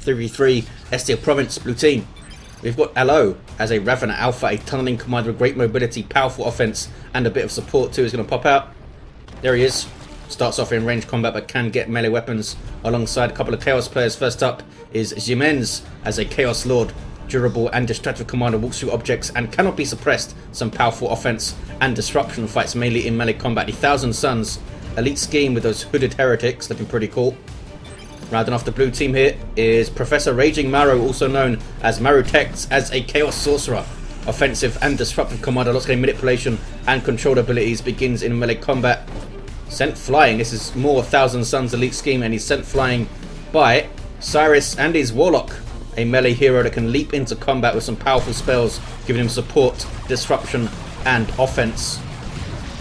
3v3 Estia Province blue team. We've got Aloe as a Ravener Alpha, a tunneling commander with great mobility, powerful offense, and a bit of support too. Is going to pop out. There he is. Starts off in range combat but can get melee weapons alongside a couple of Chaos players. First up is Ximenz as a Chaos Lord. Durable and destructive commander, walks through objects and cannot be suppressed. Some powerful offense and disruption, fights mainly in melee combat. The Thousand Suns elite scheme with those hooded heretics, looking pretty cool. Rounding off the blue team here is Professor Ragin'Maru, also known as Maru Tex, as a Chaos Sorcerer. Offensive and disruptive commander, lots of manipulation and control abilities, begins in melee combat. Sent flying, this is more Thousand Suns elite scheme, and he's sent flying by Cyris and his Warlock, a melee hero that can leap into combat with some powerful spells, giving him support, disruption and offense.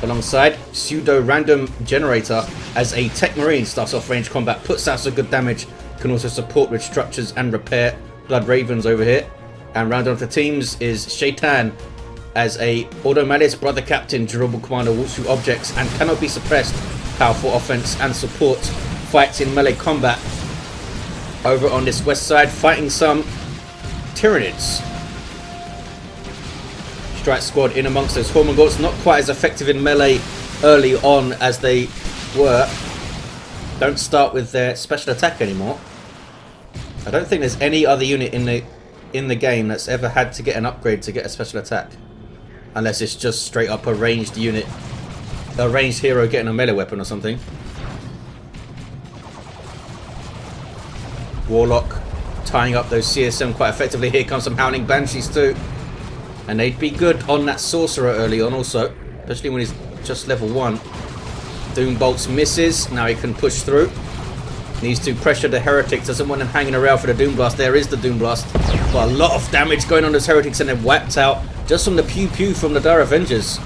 Alongside PseudorandomGenerator as a Techmarine, starts off range combat, puts out some good damage, can also support with structures and repair. Blood Ravens over here. And rounding off the teams is Sheitan as a Ordo Malleus brother captain, durable commander, walks through objects and cannot be suppressed. Powerful offense and support, fights in melee combat. Over on this west side, fighting some Tyranids. Strike squad in amongst those Hormigauts, not quite as effective in melee early on as they were. Don't start with their special attack anymore. I don't think there's any other unit in the game that's ever had to get an upgrade to get a special attack, unless it's just straight up a ranged unit, a ranged hero getting a melee weapon or something. Warlock tying up those CSM quite effectively. Here comes some Howling Banshees too, and they'd be good on that Sorcerer early on also, especially when he's just level 1. Doom Bolts misses, now he can push through. Needs to pressure the Heretics, doesn't want them hanging around for the Doom Blast. There is the Doom Blast, but a lot of damage going on those Heretics, and they're wiped out just from the pew pew from the Dire Avengers.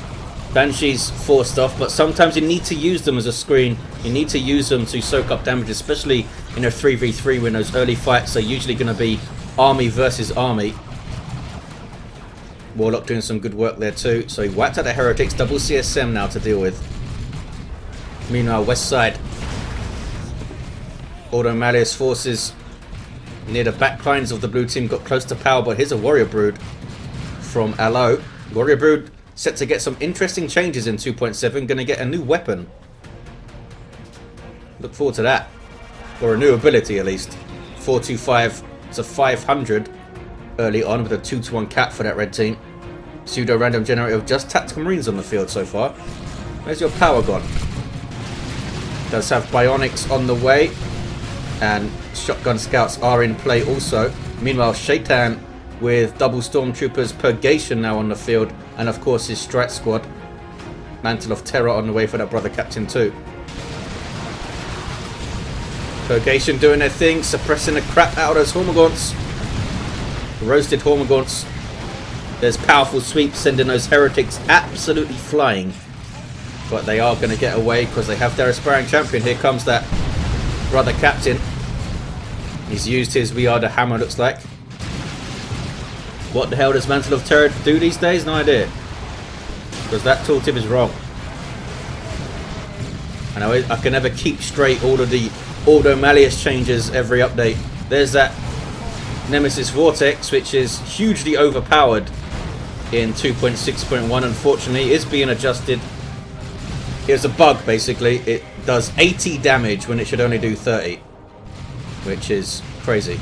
Banshees forced off, but sometimes you need to use them as a screen. You need to use them to soak up damage, especially in a 3v3 when those early fights are usually going to be army versus army. Warlock doing some good work there too. So he wiped out the Heretics, double CSM now to deal with. Meanwhile, west side, Ordo Malleus forces near the backlines of the blue team got close to power, but here's a Warrior Brood from Aloe. Warrior Brood set to get some interesting changes in 2.7, going to get a new weapon. Look forward to that. Or a new ability at least. 425 to 500 early on with a 2-to-1 cap for that red team. PseudorandomGenerator just tactical marines on the field so far. Where's your power gone? Does have bionics on the way, and shotgun scouts are in play also. Meanwhile, Sheitan with double stormtroopers, Purgation now on the field, and of course his strike squad. Mantle of Terror on the way for that brother captain too. Purgation doing their thing, suppressing the crap out of those Hormigauts. Roasted Hormigauts. There's powerful sweeps sending those Heretics absolutely flying. But they are going to get away because they have their aspiring champion. Here comes that brother captain. He's used his We Are the Hammer, looks like. What the hell does Mantle of Terror do these days? No idea. Because that tooltip is wrong. And I can never keep straight all of the Ordo Malleus changes every update. There's that Nemesis Vortex, which is hugely overpowered in 2.6.1. Unfortunately, is being adjusted. It's a bug, basically. It does 80 damage when it should only do 30, which is crazy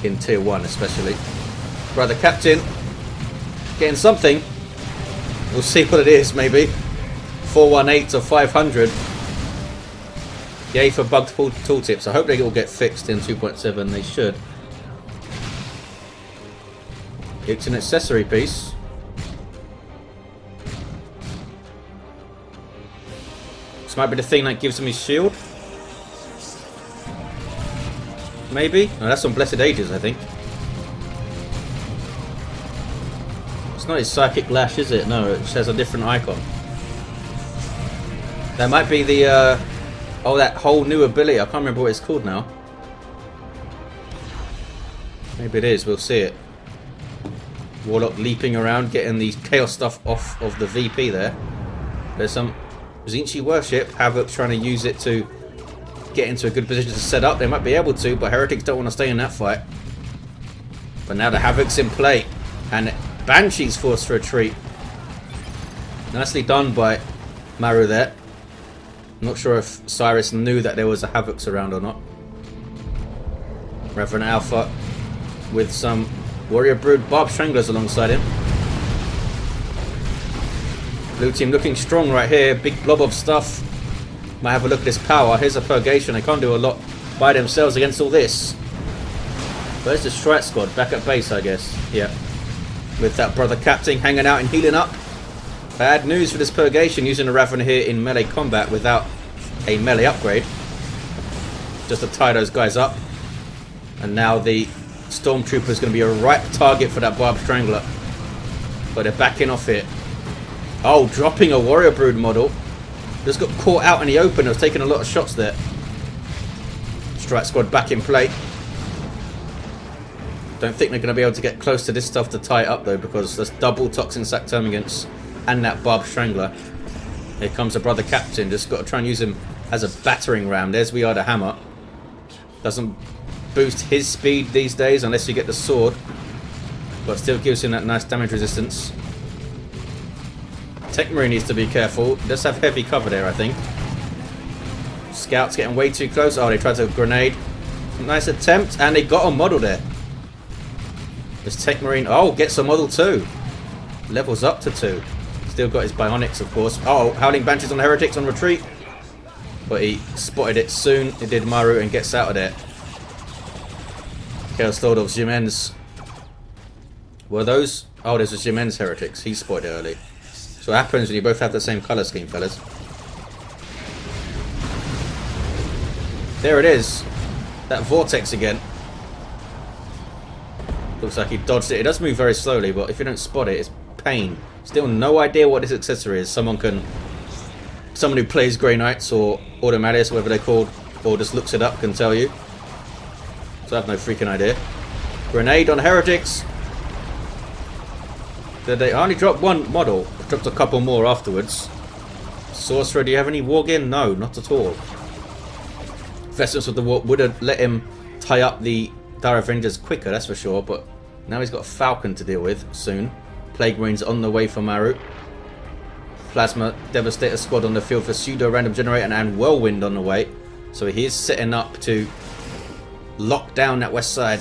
in tier 1 especially. Brother captain getting something. We'll see what it is, maybe 418 to 500. Yay for bugged tooltips. I hope they all get fixed in 2.7. They should. It's an accessory piece. This might be the thing that gives him his shield. Maybe? No, that's on Blessed Ages, I think. It's not his Psychic Lash, is it? No, it just has a different icon. That might be the... oh, that whole new ability. I can't remember what it's called now. Maybe it is. We'll see it. Warlock leaping around, getting the chaos stuff off of the VP there. There's some Zinchi worship. Havoc trying to use it to get into a good position to set up. They might be able to, but Heretics don't want to stay in that fight. But now the Havoc's in play, and Banshee's forced to retreat. Nicely done by Maru there. Not sure if Cyris knew that there was a Havoc's around or not. Reverend Alpha with some Warrior Brood Barb Stranglers alongside him. Blue team looking strong right here. Big blob of stuff. Might have a look at this power. Here's a Purgation. They can't do a lot by themselves against all this. Where's the Strike Squad? Back at base, I guess. Yeah. With that Brother Captain hanging out and healing up. Bad news for this Purgation using a Raven here in melee combat without a melee upgrade. Just to tie those guys up. And now the Stormtrooper is going to be a ripe target for that Barb Strangler. But they're backing off it. Oh, dropping a Warrior Brood model. Just got caught out in the open. I was taking a lot of shots there. Strike Squad back in play. Don't think they're going to be able to get close to this stuff to tie it up though, because there's double Toxin Sac Termagants and that Barb Strangler. Here comes the Brother Captain. Just got to try and use him as a battering ram. There's We Are the Hammer. Doesn't boost his speed these days unless you get the sword, but still gives him that nice damage resistance. Techmarine needs to be careful. Does have heavy cover there, I think. Scouts getting way too close. Oh, they tried to grenade. Nice attempt, and they got a model there. This Techmarine, oh, gets a model too. Levels up to 2. Still got his bionics, of course. Oh, Howling Banshees on Heretics on retreat. But he spotted it soon. It did Maru and gets out of there. Chaos Lord of Ximenz. Were those? Oh, there's a Ximenz Heretics. He spotted it early. So what happens when you both have the same colour scheme, fellas. There it is. That Vortex again. Looks like he dodged it. It does move very slowly, but if you don't spot it, it's pain. Still no idea what this accessory is. Someone who plays Grey Knights or Ordo Malleus, whatever they're called, or just looks it up, can tell you. So I have no freaking idea. Grenade on Heretics. Did they only drop one model? Dropped a couple more afterwards. Sorcerer, do you have any Wargin? No, not at all. Vestments of the War would have let him tie up the Dire Avengers quicker, that's for sure, but now he's got a Falcon to deal with soon. Plague Marines on the way for Maru. Plasma Devastator squad on the field for PseudorandomGenerator and Whirlwind on the way. So he is setting up to lock down that west side.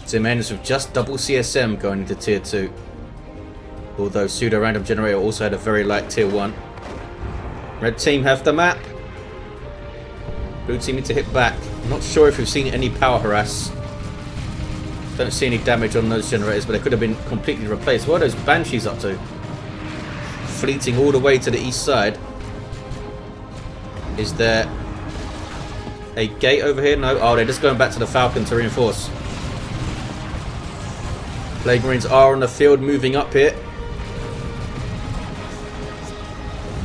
Ximenz with just double CSM going into tier 2. Although PseudorandomGenerator also had a very light tier 1. Red team have the map. Blue team need to hit back. I'm not sure if we've seen any power harass. Don't see any damage on those generators, but they could have been completely replaced. What are those Banshees up to? Fleeting all the way to the east side. Is there a gate over here? No. Oh, they're just going back to the Falcon to reinforce. Plague Marines are on the field moving up here.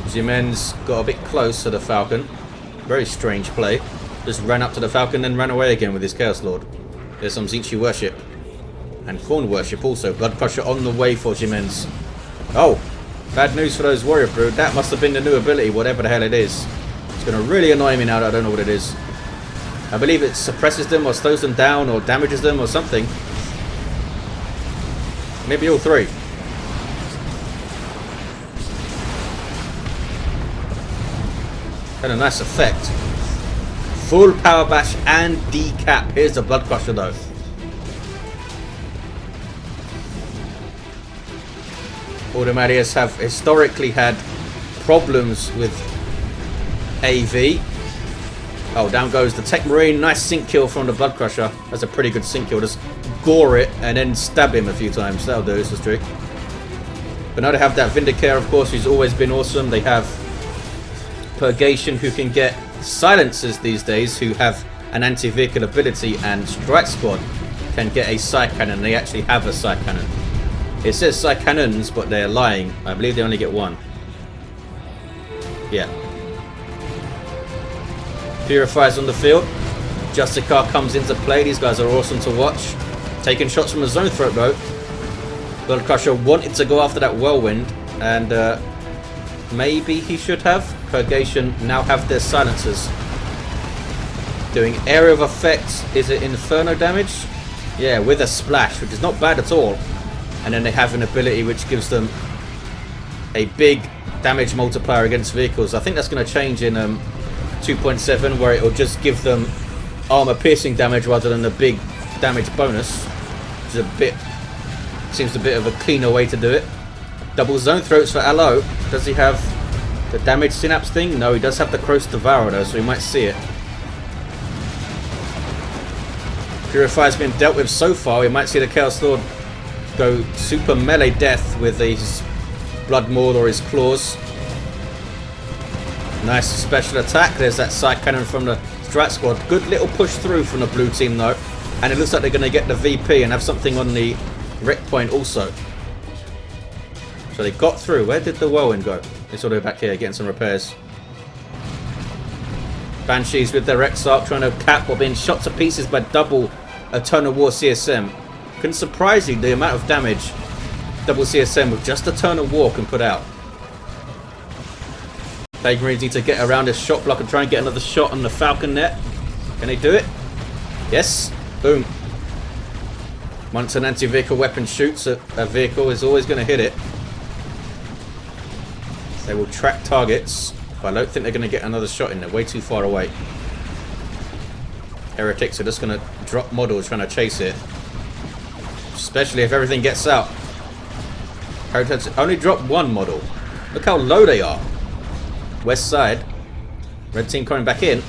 Ximenz got a bit close to the Falcon. Very strange play. Just ran up to the Falcon, then ran away again with his Chaos Lord. There's some Zinchi worship. And Khorne worship also. Blood Crusher on the way for Ximenz. Oh! Bad news for those Warrior Brood. That must have been the new ability, whatever the hell it is. It's going to really annoy me now that I don't know what it is. I believe it suppresses them or slows them down or damages them or something. Maybe all three. Had a nice effect. Full power bash and decap. Here's the Blood Crusher though. Ordo Malleus have historically had problems with AV. Oh, down goes the Techmarine. Nice sync kill from the Blood Crusher. That's a pretty good sync kill. Just gore it and then stab him a few times. That'll do. It's a trick. But now they have that Vindicator, of course, who's always been awesome. They have Purgation, who can get silencers these days, who have an anti-vehicle ability, and Strike Squad can get a Psy Cannon. They actually have a Psy Cannon. It says Psy Cannons, but they're lying. I believe they only get one. Yeah. Purifiers on the field. Justicar comes into play. These guys are awesome to watch. Taking shots from the Zone Throat though. Blood Crusher wanted to go after that Whirlwind, and maybe he should have. Purgation now have their silencers. Doing area of effect, is it inferno damage? Yeah, with a splash, which is not bad at all. And then they have an ability which gives them a big damage multiplier against vehicles. I think that's going to change in 2.7, where it will just give them armor piercing damage rather than a big damage bonus, which is seems a bit of a cleaner way to do it. Double zone throats for Aloe. Does he have the damage synapse thing? No, he does have the Cross Devourer though, so he might see it. Purifier's been dealt with so far. We might see the Chaos Lord go super melee death with his Blood Maul or his claws. Nice special attack. There's that side cannon from the Strat Squad. Good little push through from the blue team though. And it looks like they're going to get the VP and have something on the wreck point also. So they got through. Where did the whirlwind go? It's all the way back here getting some repairs. Banshees with their X-Arc trying to cap or being shot to pieces by double Eternal War CSM. Couldn't surprise you the amount of damage double CSM with just Eternal War can put out. Techmarine need to get around this shot block and try and get another shot on the Falcon net. Can they do it? Yes. Boom. Once an anti-vehicle weapon shoots a vehicle, is always going to hit it. They will track targets, but I don't think they're going to get another shot in there. Way too far away. Heretics are just going to drop models trying to chase it. Especially if everything gets out. Heretics only drop one model. Look how low they are. West side. Red team coming back in.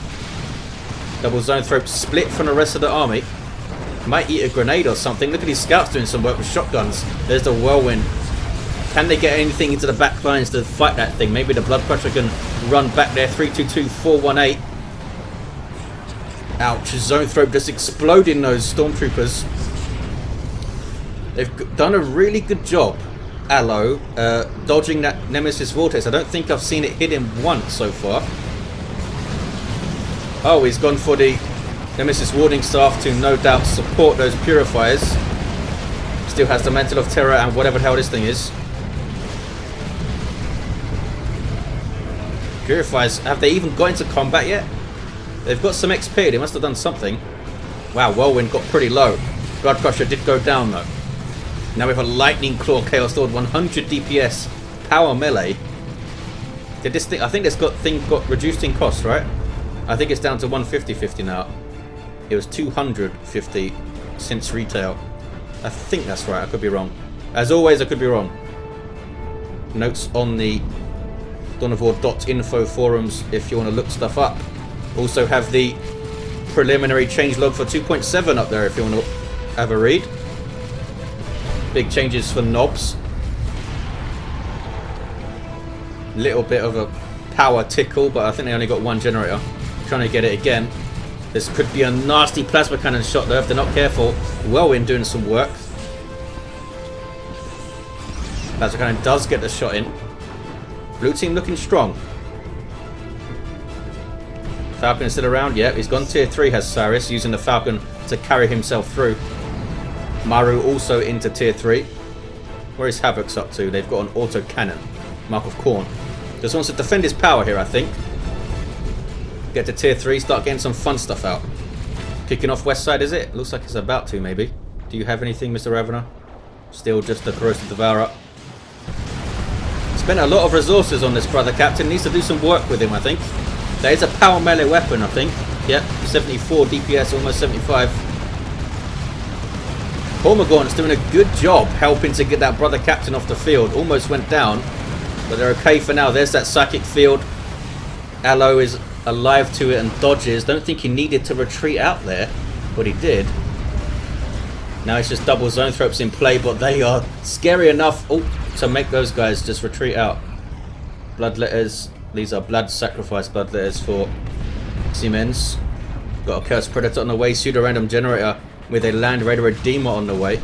Double zone throw split from the rest of the army. Might eat a grenade or something. Look at these scouts doing some work with shotguns. There's the whirlwind. Can they get anything into the back lines to fight that thing? Maybe the Blood Crusher can run back there. 322, 418. Ouch. Zone throw just exploding those stormtroopers. They've done a really good job, Aloe, dodging that Nemesis Vortex. I don't think I've seen it hit him once so far. Oh, he's gone for the Nemesis Warding Staff to no doubt support those Purifiers. Still has the Mantle of Terror and whatever the hell this thing is. Purifiers, have they even got into combat yet? They've got some XP, they must have done something. Wow, Whirlwind got pretty low. Blood Crusher did go down though. Now we have a Lightning Claw Chaos Lord, 100 DPS, power melee. Did this thing, I think this thing got reduced in cost, right? I think it's down to 150 now. It was 250 since retail. I think that's right, I could be wrong. As always, I could be wrong. Notes on the Donavor.info forums if you want to look stuff up. Also have the preliminary changelog for 2.7 up there if you want to have a read. Big changes for knobs. Little bit of a power tickle, but I think they only got one generator. Trying to get it again. This could be a nasty plasma cannon shot though if they're not careful. Whirlwind doing some work. Plasma cannon does get the shot in. Blue team looking strong. Falcon is still around. Yep, he's gone tier 3, has Cyris, using the Falcon to carry himself through. Maru also into tier 3. Where is Havoc's up to? They've got an auto cannon. Mark of Khorne. Just wants to defend his power here, I think. Get to tier 3, start getting some fun stuff out. Kicking off west side, is it? Looks like it's about to, maybe. Do you have anything, Mr. Ravener? Still just the Corrosive Devourer. Spent a lot of resources on this brother captain. Needs to do some work with him, I think. That is a power melee weapon, I think. Yep, 74 DPS, almost 75. Hormagaunt's doing a good job helping to get that brother captain off the field. Almost went down, but they're okay for now. There's that psychic field. Aloe is alive to it and dodges. Don't think he needed to retreat out there, but he did. Now it's just double zone throps in play, but they are scary enough to make those guys just retreat out. Bloodletters. These are blood sacrifice bloodletters for Ximenz. Got a Cursed Predator on the way. PseudorandomGenerator with a Land Raider Redeemer on the way.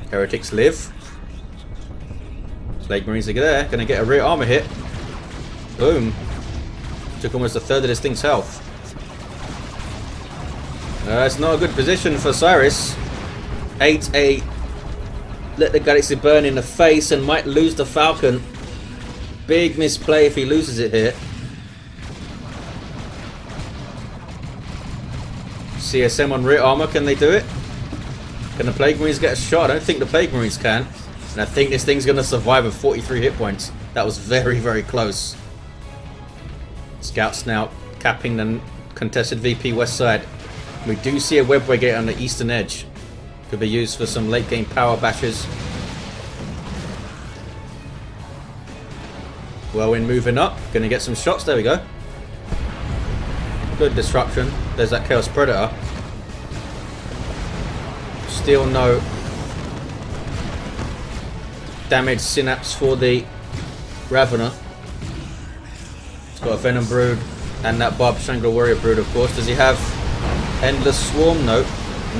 Heretics live. Slave Marines are there. Gonna get a rear armor hit. Boom. Took almost a third of this thing's health. It's not a good position for Cyris. Ate a let the Galaxy burn in the face and might lose the Falcon. Big misplay if he loses it here. CSM on rear armor, can they do it? Can the Plague Marines get a shot? I don't think the Plague Marines can. And I think this thing's going to survive with 43 hit points. That was very, very close. Scouts now capping the contested VP west side. We do see a web brigade on the eastern edge. Could be used for some late game power bashes. Whirlwind moving up. Going to get some shots. There we go. Good disruption. There's that Chaos Predator. Still no damage synapse for the Ravener. It's got a Venom Brood and that Barb Strangler Warrior Brood, of course. Does he have Endless Swarm? No.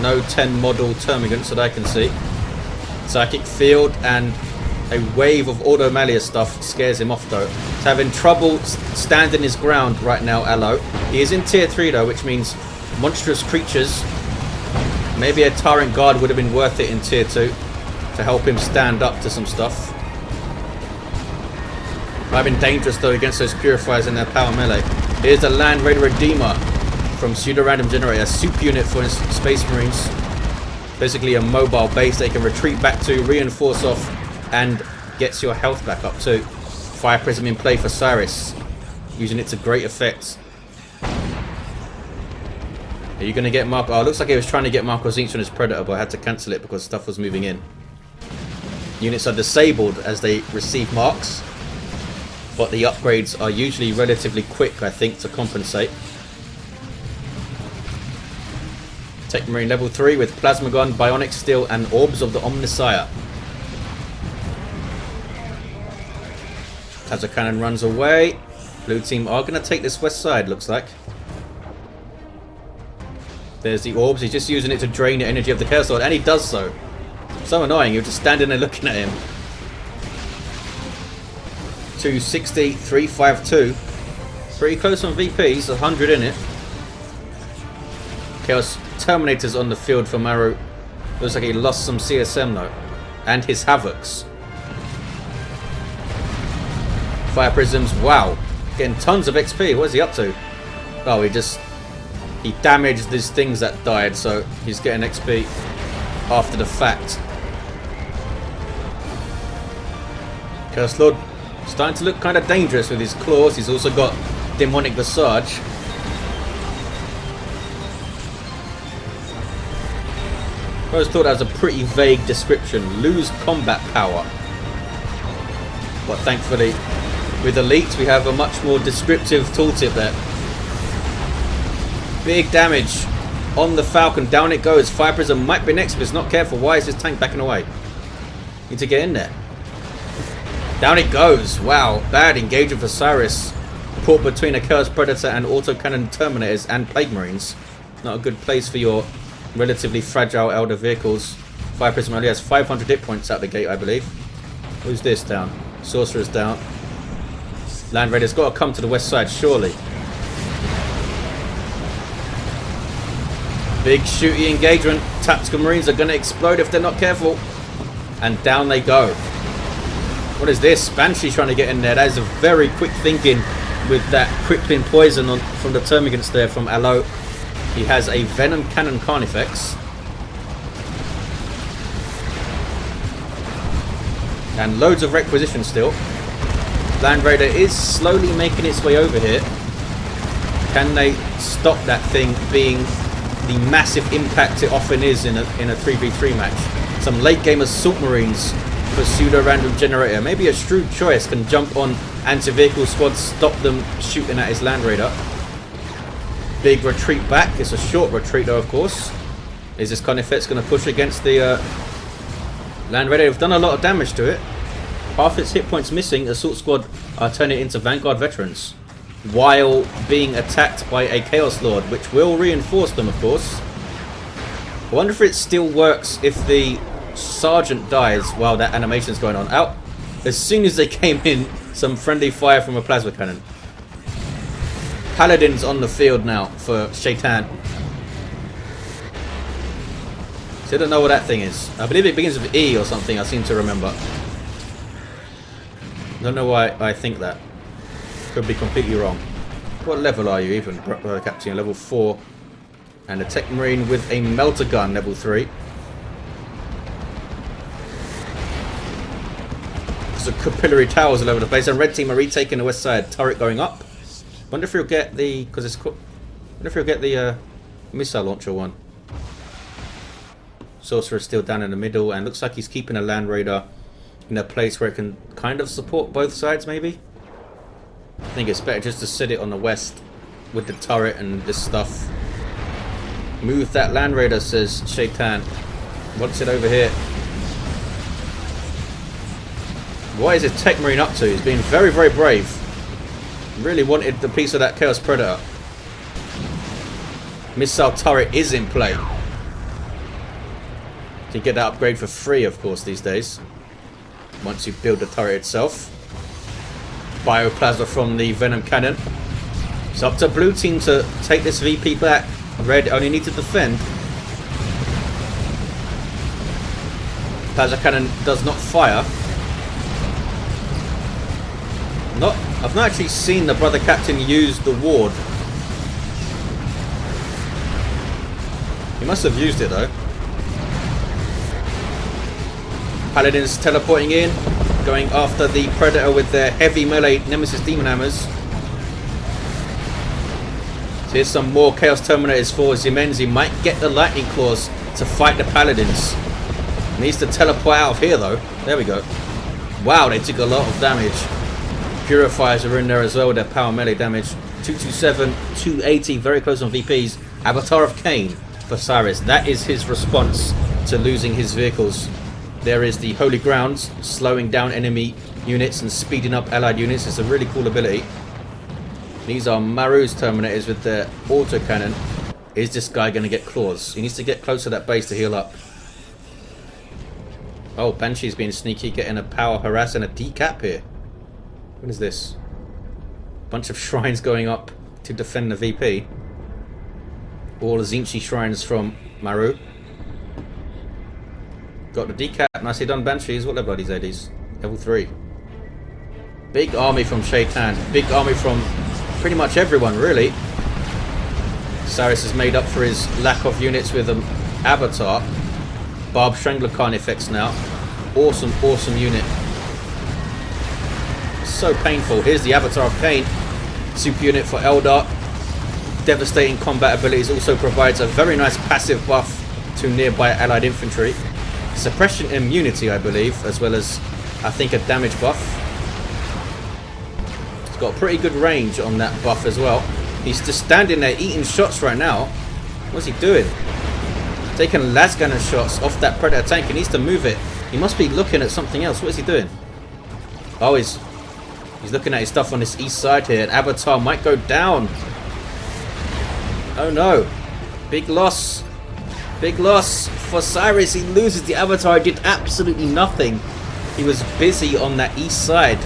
No 10 model Termagants that I can see. Psychic Field and a wave of Ordo Malleus stuff scares him off though. He's having trouble standing his ground right now, Aloe. He is in tier 3 though, which means monstrous creatures. Maybe a Tyrant Guard would have been worth it in tier 2 to help him stand up to some stuff. Might have been dangerous though against those Purifiers in their power melee. Here's the Land Raider Redeemer from PseudorandomGenerator, a soup unit for his Space Marines. Basically a mobile base they can retreat back to, reinforce off, and gets your health back up too. Fire Prism in play for Cyris, using it to great effect. Are you going to get Marco? Oh, it looks like he was trying to get Marco Zinch on his Predator, but I had to cancel it because stuff was moving in. Units are disabled as they receive marks, but the upgrades are usually relatively quick, I think, to compensate. Techmarine level 3 with Plasma Gun, Bionic Steel, and Orbs of the Omnissiah. As a cannon runs away, blue team are going to take this west side, looks like. There's the Orbs, he's just using it to drain the energy of the Chaos Lord, and he does so. So annoying, you're just standing there looking at him. 260, 352. Pretty close on VPs, 100 in it. Chaos Terminators on the field for Maru. Looks like he lost some CSM though. And his Havocs. Fire Prisms, wow. Getting tons of XP. What is he up to? Oh, he damaged these things that died, so he's getting XP after the fact. Chaos Lord starting to look kind of dangerous with his claws. He's also got Demonic Visage. I always thought that was a pretty vague description. Lose combat power. But thankfully, with Elite, we have a much more descriptive tooltip there. Big damage on the Falcon. Down it goes. Fire Prism might be next, but it's not careful. Why is this tank backing away? Need to get in there. Down it goes. Wow. Bad engagement for Cyris. Caught between a Chaos Predator and Autocannon Terminators and Plague Marines. Not a good place for your relatively fragile Eldar vehicles. Fire Prism only has 500 hit points out the gate, I believe. Who's this down? Sorcerer's down. Land Raider's got to come to the west side, surely. Big shooty engagement. Tactical Marines are going to explode if they're not careful. And down they go. What is this? Banshee trying to get in there. That is a very quick thinking with that crippling poison from the Termagants there from Aloe. He has a Venom Cannon Carnifex. And loads of requisition still. Land Raider is slowly making its way over here. Can they stop that thing being the massive impact it often is in a 3v3 match? Some late game Assault Marines for PseudorandomGenerator. Maybe a shrewd choice can jump on anti-vehicle squads, stop them shooting at his Land Raider. Big retreat back. It's a short retreat though, of course. Is this Carnifex going to push against the Land Raider? They've done a lot of damage to it. Half its hit points missing. Assault Squad are turning it into Vanguard veterans while being attacked by a Chaos Lord, which will reinforce them, of course. I wonder if it still works if the Sergeant dies while that animation's going on. Out as soon as they came in, some friendly fire from a plasma cannon. Paladins on the field now for Sheitan. Still don't know what that thing is. I believe it begins with E or something, I seem to remember. Don't know why I think that. Could be completely wrong. What level are you even, Captain? Level 4. And a Techmarine with a melter gun, level 3. There's a capillary towers all over the place. And red team are retaking the west side. Turret going up. Wonder if he'll get the... Because it's... Wonder if he'll get the missile launcher one. Sorcerer is still down in the middle. And looks like he's keeping a land raider in a place where it can kind of support both sides, maybe? I think it's better just to sit it on the west with the turret and this stuff. Move that land raider, says Sheitan. Wants it over here. What is his Techmarine up to? He's being very, very brave. Really wanted the piece of that Chaos Predator. Missile turret is in play. You can get that upgrade for free, of course, these days. Once you build the turret itself. Bioplasma from the Venom Cannon. It's up to blue team to take this VP back. Red only need to defend. Plasma Cannon does not fire. I've not actually seen the brother captain use the ward. He must have used it though. Paladins teleporting in, going after the Predator with their heavy melee Nemesis Demon Hammers. So here's some more Chaos Terminators for Ximenz. He might get the Lightning Claws to fight the Paladins. Needs to teleport out of here though. There we go. Wow, they took a lot of damage. Purifiers are in there as well with their power melee damage. 227, 280, very close on VPs. Avatar of Cain for Cyris. That is his response to losing his vehicles. There is the Holy Grounds, slowing down enemy units and speeding up allied units. It's a really cool ability. These are Maru's Terminators with their auto cannon. Is this guy going to get claws? He needs to get close to that base to heal up. Oh, Banshee's being sneaky, getting a power harass and a decap here. What is this? Bunch of shrines going up to defend the VP. All the Zinchi shrines from Maru. Got the decap. Nicely done, Banshees. What level are these ADs? Level 3. Big army from Sheitan. Big army from pretty much everyone, really. Cyris has made up for his lack of units with an Avatar. Barb Strangler Khan effects now. Awesome, awesome unit. So painful. Here's the Avatar of Cain. Super unit for Eldar. Devastating combat abilities. Also provides a very nice passive buff to nearby allied infantry. Suppression immunity, I believe, as well as, I think, a damage buff. He's got a pretty good range on that buff as well. He's just standing there eating shots right now. What's he doing? Taking lasgunner shots off that Predator tank. He needs to move it. He must be looking at something else. What is he doing? Oh, he's looking at his stuff on this east side here. An Avatar might go down. Oh no. Big loss. Big loss for Cyris. He loses the Avatar. Did absolutely nothing. He was busy on that east side.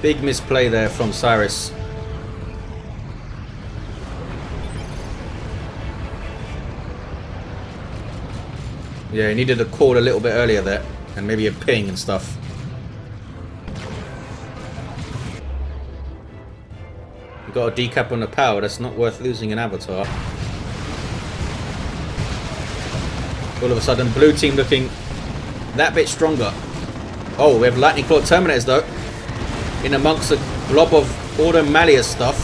Big misplay there from Cyris. Yeah, he needed a call a little bit earlier there. And maybe a ping and stuff. We got a decap on the power. That's not worth losing an Avatar. All of a sudden, blue team looking that bit stronger. Oh, we have Lightning Claw Terminators though. In amongst a blob of Ordo Malleus stuff.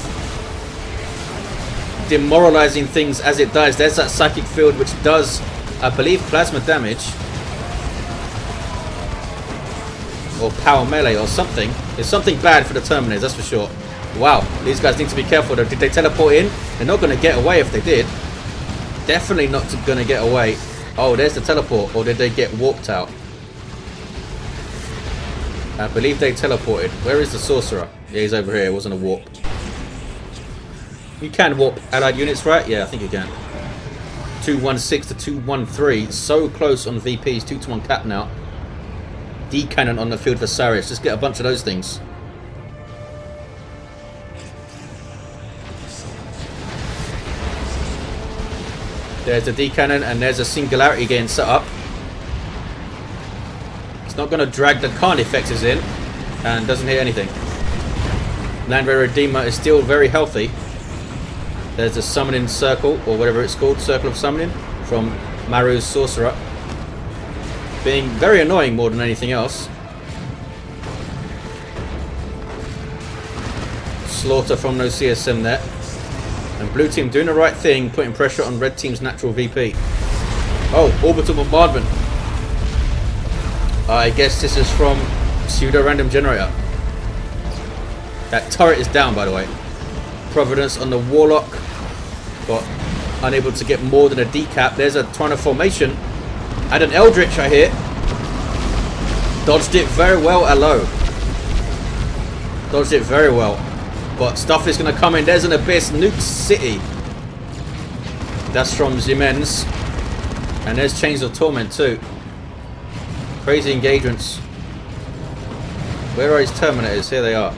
Demoralizing things as it dies. There's that Psychic Field which does, I believe, plasma damage. Or power melee or something. It's something bad for the Terminators, that's for sure. Wow, these guys need to be careful though. Did they teleport in? They're not going to get away if they did. Definitely not going to get away. Oh, there's the teleport. Or did they get warped out? I believe they teleported. Where is the Sorcerer? Yeah, he's over here. It wasn't a warp. You can warp allied units, right? Yeah, I think you can. 216 to 213. So close on VPs. 2-to-1 cap now. D-cannon on the field for Cyris. Just get a bunch of those things. There's the D-cannon, and there's a singularity getting set up. It's not going to drag the Khan effectors in, and doesn't hit anything. Land Raider Redeemer is still very healthy. There's the summoning circle, or whatever it's called, circle of summoning, from Maru's Sorcerer. Being very annoying more than anything else. Slaughter from no CSM there. And blue team doing the right thing, putting pressure on red team's natural VP. Oh, orbital bombardment. I guess this is from PseudorandomGenerator. That turret is down, by the way. Providence on the Warlock. Got unable to get more than a decap. There's a Tyranid formation. And an Eldritch, I hear. Dodged it very well, Aloe. Dodged it very well. But stuff is going to come in. There's an Abyss. Nuke City. That's from Ximenz. And there's Chains of Torment too. Crazy engagements. Where are his Terminators? Here they are.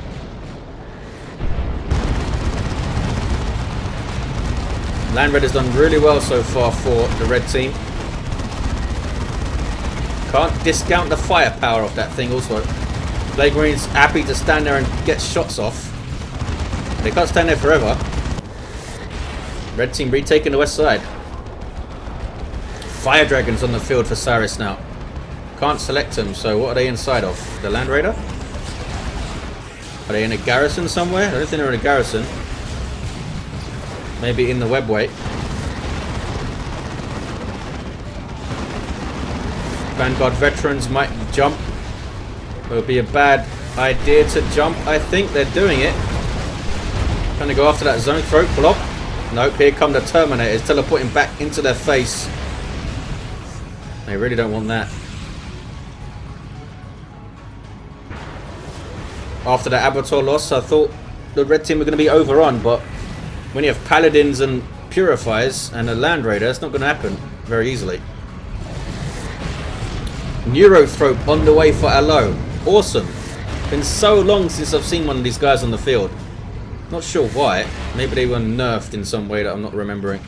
Land Red has done really well so far for the red team. Can't discount the firepower of that thing also. Techmarine's happy to stand there and get shots off. They can't stand there forever. Red team retaking the west side. Fire Dragons on the field for Cyris now. Can't select them, so what are they inside of? The Land Raider? Are they in a garrison somewhere? I don't think they're in a garrison. Maybe in the webway. Vanguard veterans might jump. It would be a bad idea to jump. I think they're doing it. Trying to go after that zone throat block. Nope, here come the Terminators teleporting back into their face. They really don't want that. After the Abattoir loss, I thought the red team were going to be overrun, but when you have Paladins and Purifiers and a Land Raider, it's not going to happen very easily. Neurothrope on the way for Aloe. Awesome. Been so long since I've seen one of these guys on the field. Not sure why. Maybe they were nerfed in some way that I'm not remembering.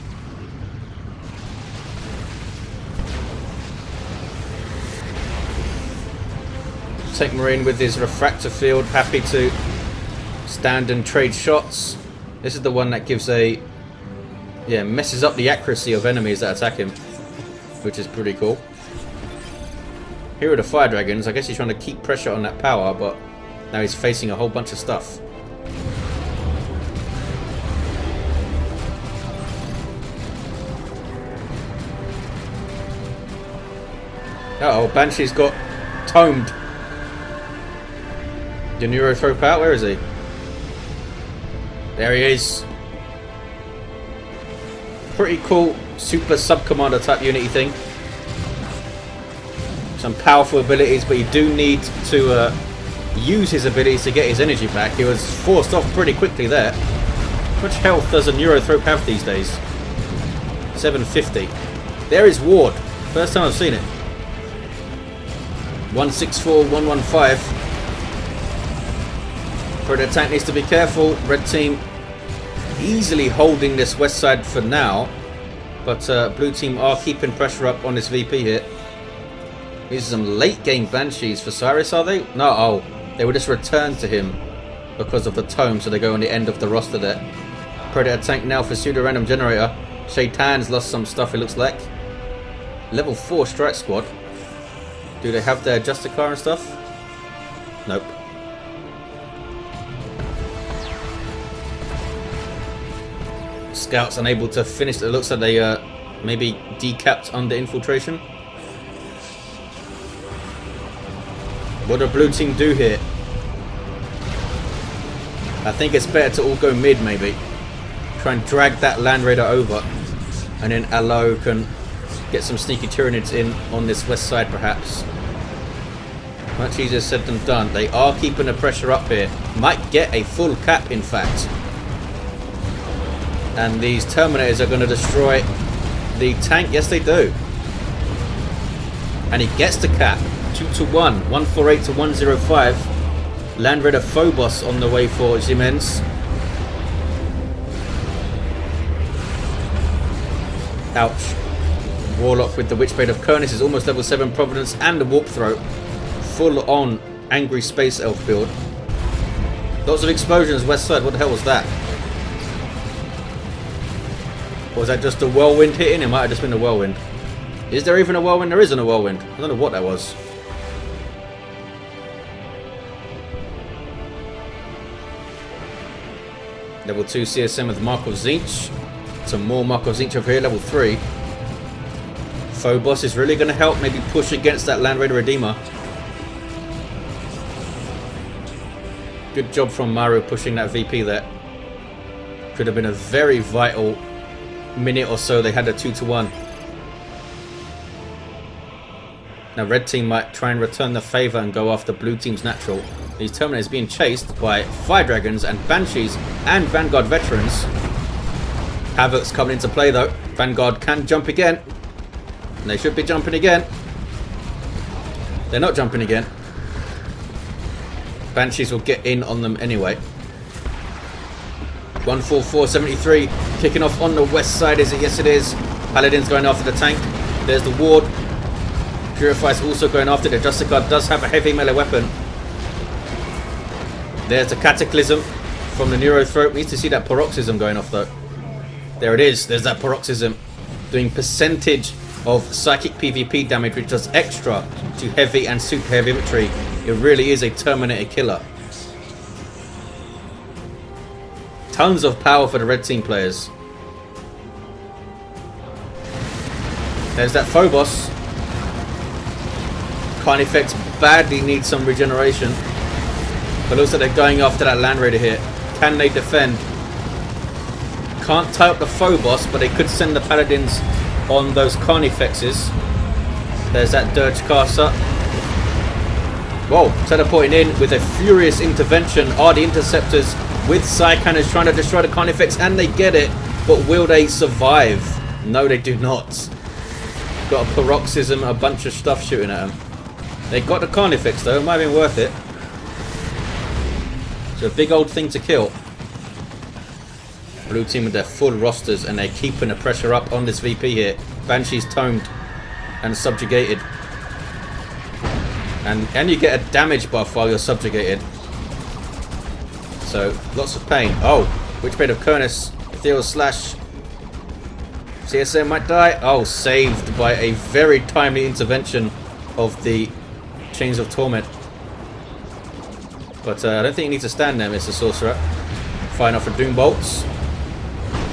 Techmarine with his refractor field, happy to stand and trade shots. This is the one that gives a... yeah, messes up the accuracy of enemies that attack him, which is pretty cool. Here are the Fire Dragons. I guess he's trying to keep pressure on that power, but now he's facing a whole bunch of stuff. Uh-oh, Banshee's got tomed. The Neurothrope out? Where is he? There he is. Pretty cool super sub-commander type unity thing. Some powerful abilities, but you do need to use his abilities to get his energy back. He was forced off pretty quickly there. How much health does a Neurothrope have these days? 750. There is Ward. First time I've seen it. 164, 115. Predator tank needs to be careful. Red team easily holding this west side for now, but blue team are keeping pressure up on this VP here. These are some late game Banshees for Cyris, are they? No, oh, they were just returned to him because of the tome, so they go on the end of the roster there. Predator tank now for PseudorandomGenerator. Sheitan's lost some stuff, it looks like. Level 4 strike squad. Do they have their Justicar and stuff? Nope. Scouts unable to finish. It looks like they maybe decapped under infiltration. What do blue team do here? I think it's better to all go mid maybe. Try and drag that Land Raider over. And then Aloe can get some sneaky Tyranids in on this west side perhaps. Much easier said than done. They are keeping the pressure up here. Might get a full cap in fact. And these Terminators are going to destroy the tank. Yes, they do. And he gets the cap. 2-1. 148 to 105. Land Raider Phobos on the way for Ximenz. Ouch. Warlock with the Witchblade of Kernus is almost level 7 Providence and the Warp Throat. Full on angry space elf build. Lots of explosions west side. What the hell was that? Or was that just a whirlwind hitting? It might have just been a whirlwind. Is there even a whirlwind? There isn't a whirlwind. I don't know what that was. Level 2 CSM with Mark of Tzeentch. Some more Mark of Tzeentch over here, level 3. Phobos is really going to help maybe push against that Land Raider Redeemer. Good job from Maru pushing that VP there. Could have been a very vital minute or so. They had a 2-1. Now red team might try and return the favour and go after blue team's natural. These Terminators being chased by Fire Dragons and Banshees and Vanguard Veterans. Havoc's coming into play though. Vanguard can jump again. And they should be jumping again. They're not jumping again. Banshees will get in on them anyway. 14473 kicking off on the west side, is it? Yes it is. Paladin's going after the tank. There's the ward. Purify's also going after the Justicar. Does have a heavy melee weapon. There's the Cataclysm from the Neuro Throat. Needs to see that Paroxysm going off though. There it is. There's that Paroxysm. Doing percentage of psychic PvP damage, which does extra to heavy and super heavy infantry. It really is a Terminator killer. Tons of power for the red team players. There's that Phobos. Carnifex badly needs some regeneration. But looks like they're going after that Land Raider here. Can they defend? Can't tie up the Phobos, but they could send the Paladins on those Carnifexes. There's that Dirge Caster. Whoa, teleporting in with a furious intervention are the Interceptors with Psycannons trying to destroy the Carnifex, and they get it. But will they survive? No, they do not. Got a Paroxysm, a bunch of stuff shooting at them. They got the Carnifex though, it might have been worth it. It's a big old thing to kill. Blue team with their full rosters, and they're keeping the pressure up on this VP here. Banshee's tomed and subjugated. And you get a damage buff while you're subjugated. So, lots of pain. Oh, Witchblade of Kernus. Ethereal Slash. CSM might die. Oh, saved by a very timely intervention of the Chains of Torment. But I don't think you need to stand there, Mr. Sorcerer. Firing off for Doom Bolts.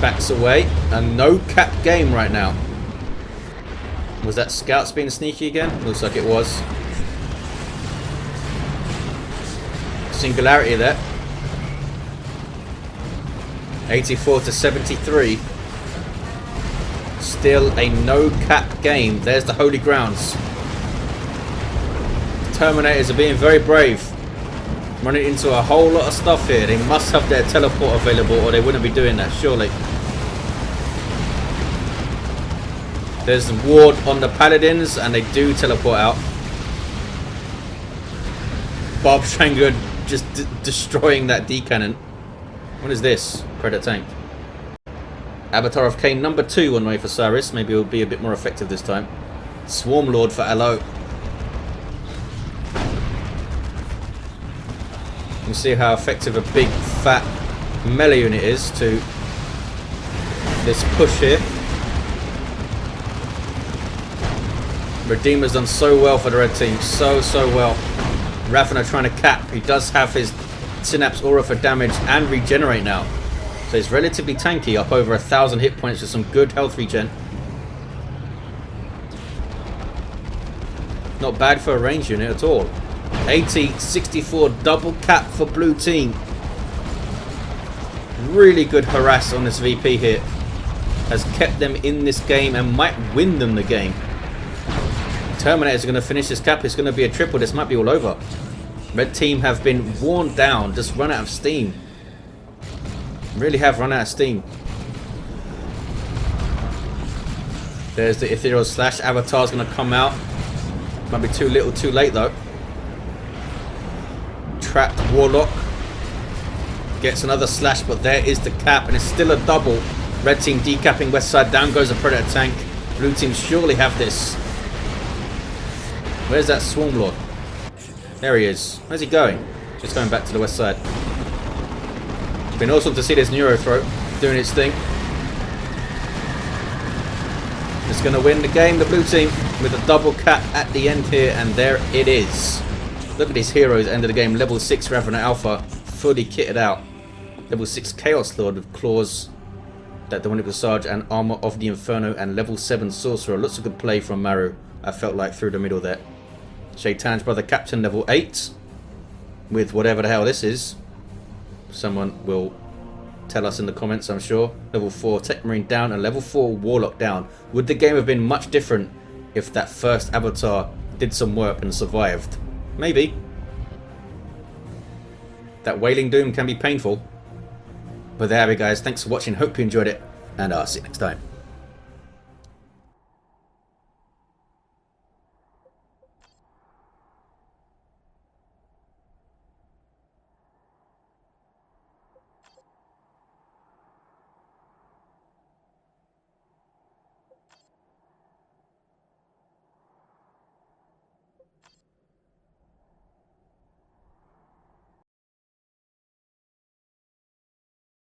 Backs away. A no cap game right now. Was that Scouts being sneaky again? Looks like it was. Singularity there. 84 to 73. Still a no cap game. There's the Holy Grounds. Terminators are being very brave. Running into a whole lot of stuff here. They must have their teleport available or they wouldn't be doing that, surely. There's the ward on the Paladins and they do teleport out. Barb Shanger just destroying that D-cannon. What is this? Predator tank. Avatar of Cain number 2 on the way for Cyris. Maybe it'll be a bit more effective this time. Swarm Lord for Aloe. You can see how effective a big fat melee unit is to this push here. Redeemer's done so well for the red team. So well. Ravana trying to cap. He does have his Synapse Aura for damage and regenerate now. So he's relatively tanky, up over 1,000 hit points with some good health regen. Not bad for a range unit at all. 80-64 double cap for blue team. Really good harass on this VP here. Has kept them in this game and might win them the game. Terminators are going to finish this cap. It's going to be a triple. This might be all over. Red team have been worn down. Just run out of steam. Really have run out of steam. There's the Ethereal Slash. Avatar's going to come out. Might be too little too late though. Trapped Warlock. Gets another slash, but there is the cap. And it's still a double. Red team decapping west side. Down goes a Predator tank. Blue team surely have this. Where's that Swarm Lord? There he is. Where's he going? Just going back to the west side. It's been awesome to see this Neurothroat doing its thing. It's going to win the game, the blue team, with a double cap at the end here, and there it is. Look at these heroes end of the game. Level 6 Revenant Alpha, fully kitted out. Level 6 Chaos Lord with claws, that demonic Visage, and armor of the Inferno, and level 7 Sorcerer. Lots of good play from Maru, I felt like, through the middle there. Sheitan's brother Captain, level 8, with whatever the hell this is. Someone will tell us in the comments, I'm sure. Level 4 Techmarine down, and level 4 Warlock down. Would the game have been much different if that first avatar did some work and survived? Maybe. That Wailing Doom can be painful. But there we go, guys. Thanks for watching. Hope you enjoyed it, and I'll see you next time.